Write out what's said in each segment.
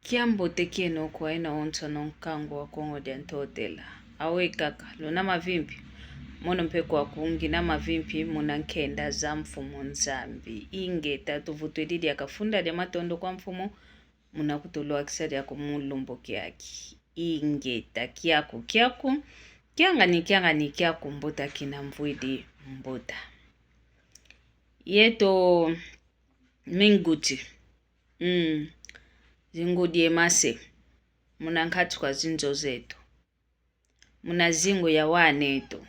Kiambote kieno kwa ina onto nonkango wa kongo diantotela. Awe kaka, luna mavimpi. Mono mpeko wa kungi na mavimpi munankenda za mfumo nzambi. Inge tatu vutuedidi ya kafunda ya matondo kwa mfumo. Munakutulua kisari ya kumulumbo kiaki. Inge takiaku kiaku. Kianga ni kiaku mbota kina mvuidi mbota. Yeto minguti. Zingudie mase. Munankatu kwa zinzo zetu. Munazingu ya waneto.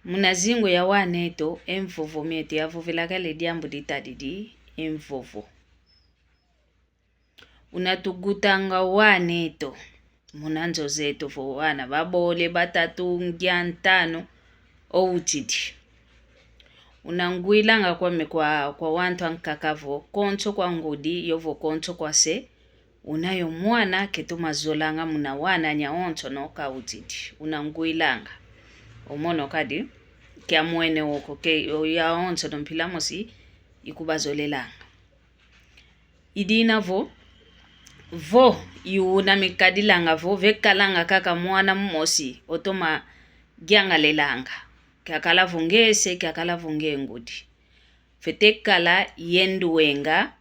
Munazingu ya waneto. Emvovo mieti ya vovilakale diambu ditadidi. Emvovo. Unatugutanga waneto. Munanzo zetu vo wana. Babole batatu ngiantano. Outidi. Unanguilanga kwa wantu ankakavo. Koncho kwa ngudi. Yovo koncho kwa se. Unayo mwana ketuma zolanga muna wana nya onto no ka utidi. Unanguilanga. Omono kadi. Kia muene woko ke ya onto no mpilamosi. Ikubazolelanga. Idina vo. Vo. Iuna mikadilanga vo. Vekalanga kaka mwana mmosi. Otoma gianga lelanga. Kia kala vungese. Kia kala vunge ngudi. Fetekala yendu wenga.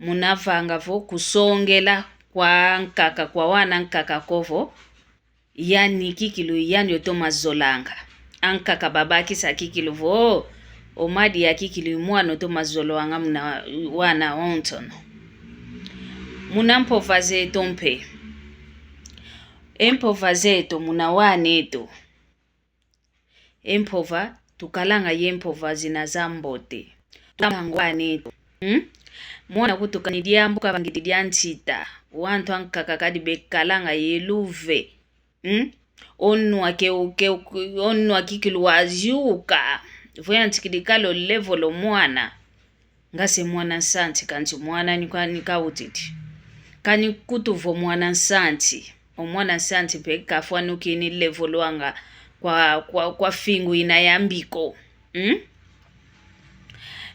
Munavanga vo kusongela kwa nkaka kwa wana nkaka kovo. Yani kikilu yani otoma zolanga. Ankaka babaki sa kikilu vo. Omadi ya kikilu muano otoma zolanga muna wana ontono. Munampo fazeto mpe. Empo fazeto muna waneto. Empova tukalanga yempova zinazambote. Tukalanga waneto. Mwana kutuka nidiambuka bangidiantita. Wantu ankaka kadi bekalanga yeluve. Onu akikilu waziuka. Voya ntikidikalo levolo mwana. Ngase mwana nsanti kanchi mwana nika utiti. Kani kutuvo mwana nsanti. O mwana nsanti pe kafuanuki ni levolo wanga kwa fingu inayambiko.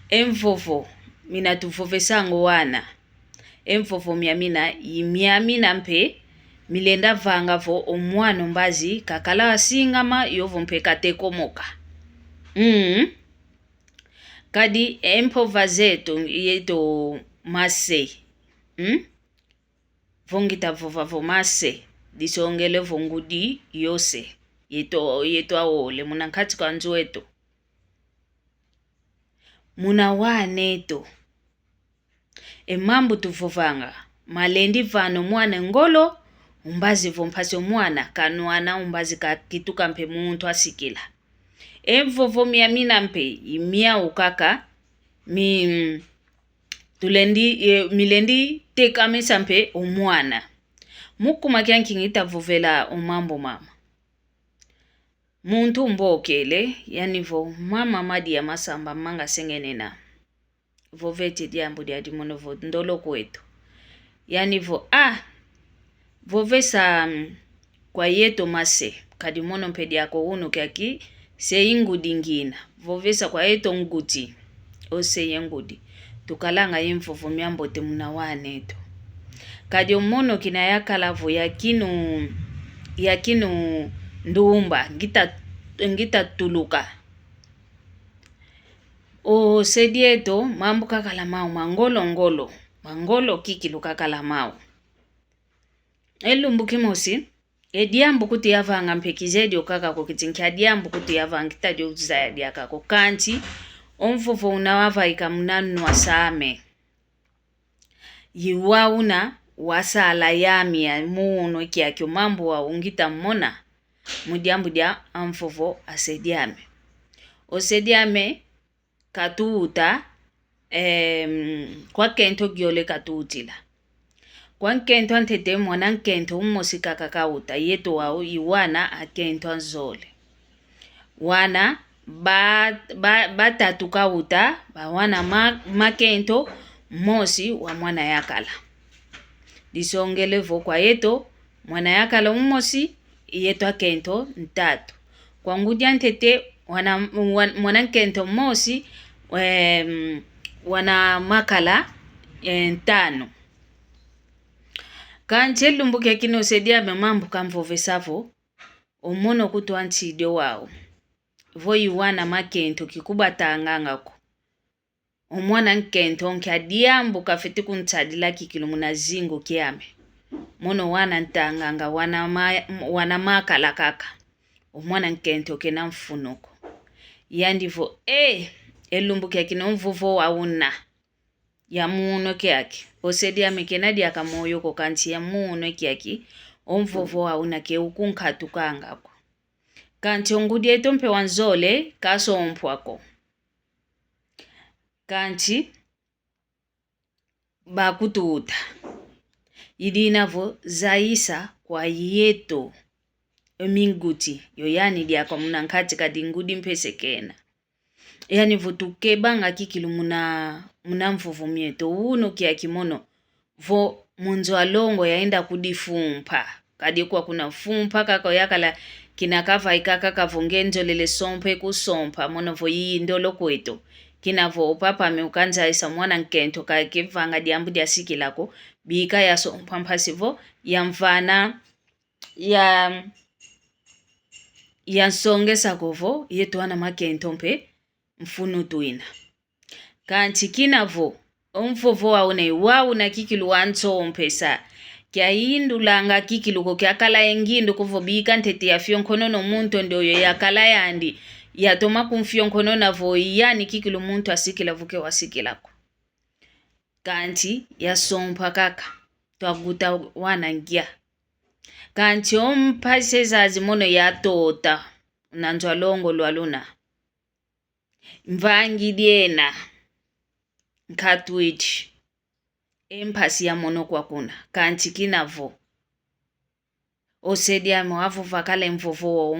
Emvovo. Mina tufofesango wana. Emfofo miamina mpe. Milenda vanga vo omwano mbazi. Kakala singama yovo mpe kateko moka. Kadi empova zeto yeto mase. Vongita vova mase. Disongele vongudi yose. Yeto aole. Munankati kwa nzueto. Muna waneto. Mambu tufovanga. Malendi vano mwana ngolo. Umbazi vompasi mwana. Kanuana umbazi kakituka mpe muntu asikila. Emvovo miamina mpe. Imia ukaka. Milendi teka mesa mpe umwana. Muku makianki ngita vovela umambo mama. Muntu mbokele. Yani vo mama madi ya masamba manga sengenena. Voveti diambu dia dimono vo ndolo kwetu. Yani vo vovesa kwa yeto mase. Kadimono mpedi yako unu kiaki se ingu dingina. Vovesa kwa yeto nguti. O se yengudi. Tukalanga yemfofu miambote muna waneto. Kadi umono kina yakala vo yakinu nduumba. Ngita tuluka. O sedieto mambu kakala mau mangolo. Mangolo kikilu kakala mau. Elumbu kimosi. Diambu kuti yavanga mpekizedi okaka kukitinkia diambu kuti yavanga kita diuzaya diaka kukanti. Omfofo unawava ikamunanu wasame. Yiwauna wasala yami ya muuno kia kio mambu wa ungita mona. Mudiambu dia amfofo asediame. Osediame katuuta kwa kento giole katuutila. Kwa kento antete mwana kento umosika kakauta yeto wao iwana akento anzole. Wana batatu kauta wana makento mosi wa mwana yakala. Disongele vo kwa yeto mwana yakala umosi yeto akento ntatu. Kwa ngudi antete mwana kento mosi wana makala ntano. Kanti elumbuke kino sedia mambo kamvovesavo omono kutwanchidio wao voi wana makento kikubatangangako omwana nkento nkadiambu kafeti kuntadila kikilu munazingo kiame mono wana ntanganga wana makala kaka omwana nkento kena mfunoko yandivo elumbuke kino mvuvo wauna ya muno kyaki osedia mekenadi akamoyo ko kanti ya muno kyaki omvovo wauna ke ukunkatukangako kanti ongudi etompe wanzole kaso ompwako kanti bakututa idinavo zaisa kwa yeto eminguti yoyani dia kwa munankati kadi ngudi mpesekena yani vutukebanga kikilu muna mvuvu mieto uno kia kimono vo munzo alongo yaenda kudifumpa kadi kwa kuna fumpa kako yakala kinakava ikaka kavungenzo lele sompe kusompa mono vo yi ndolo kweto kinavo papa meukanza isa mwana nkento kakivanga diambu dia sikilako bika ya sompa mpasivo ya mvana ya nsongesa kovo yetu wana makento mpe mfunu tuina kanti kinavo omvovo wauna kikilu wanso mpesa kya indulanga kikiluko kyakala engindu kuvo bika ntete ya fionkono no muntu ndoyo yakala yandi yatoma kumfionkono na vo yani kikilu muntu asikila vuke wasikilako kanti yasompa kaka twaguta wana ngia kanti ompase zazi mono yatota nanzo alongo lwaluna mvangi diena nkatwiti empasi ya mono kwa kuna kanti kinavo osedia mwavu vakale mfuvo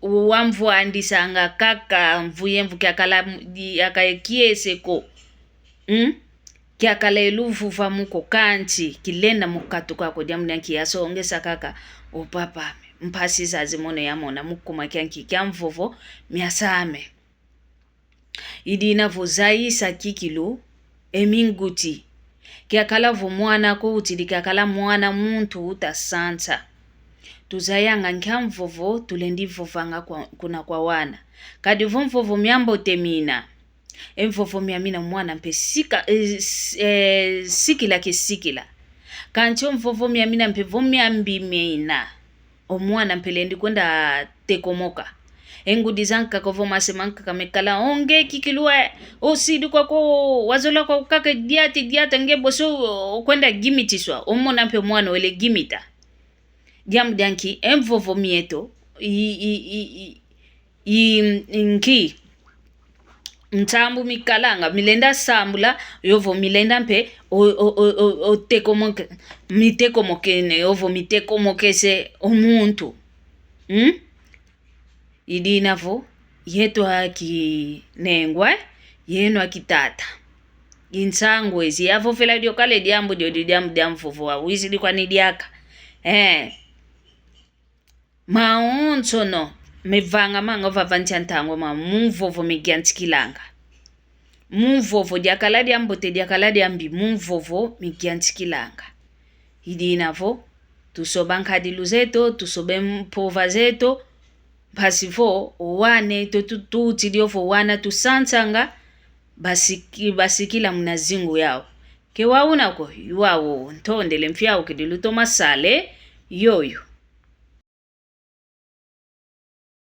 wamvu andisanga kaka mvuye mvu kyakala yakaekieseko kyakala eluvuva muko kanti kilenda mukatuka ko diamna kiaso ongesa kaka opapa mpasi zazi mono ya mona mukuma kyanki kyamvovo miasame idina vozaisa kikilu eminguti kyakala vumwana ko utidikakala mwana muntu utasansa tuzayanga nkyamvovo tulendi vovanga kuna kwa wana kadi vomvovo myambo temina emvovo myamina mwana mpesika sikila kisikila kanti omvovo myamina mpe vomyambi meina omwana mpelendi kwenda tekomoka engudi zanka kovo masemanka kamekala onge kikilwe osidi kwako wazola kwa kaka diata ngeboso kwenda gimitiswa omona mpe mwana wele gimita diamdanki emvovo mieto nki mtambu mikalanga milenda sambula yovo milenda mpe o tekomoke mitekomokene yovo mitekomokese omuntu idinavo yetu haki nengwa yenu akitata insangwe ezi yavo fela dio kale diambu diamvuvu wa wizidi kwa nidiaka maonzo no mevanga manga vavanti antangwa ma mumvovo migiantikilanga mumvovo diakala diambote diakala diambi mumvovo migiantikilanga idinavo tusobanka diluzeto tusobe mpova zeto pasivo wane tuti diofo wana tusansanga basikila mnazingu yao ke wauna ko yuwawo ntondele mfyao kidiluto masale yoyo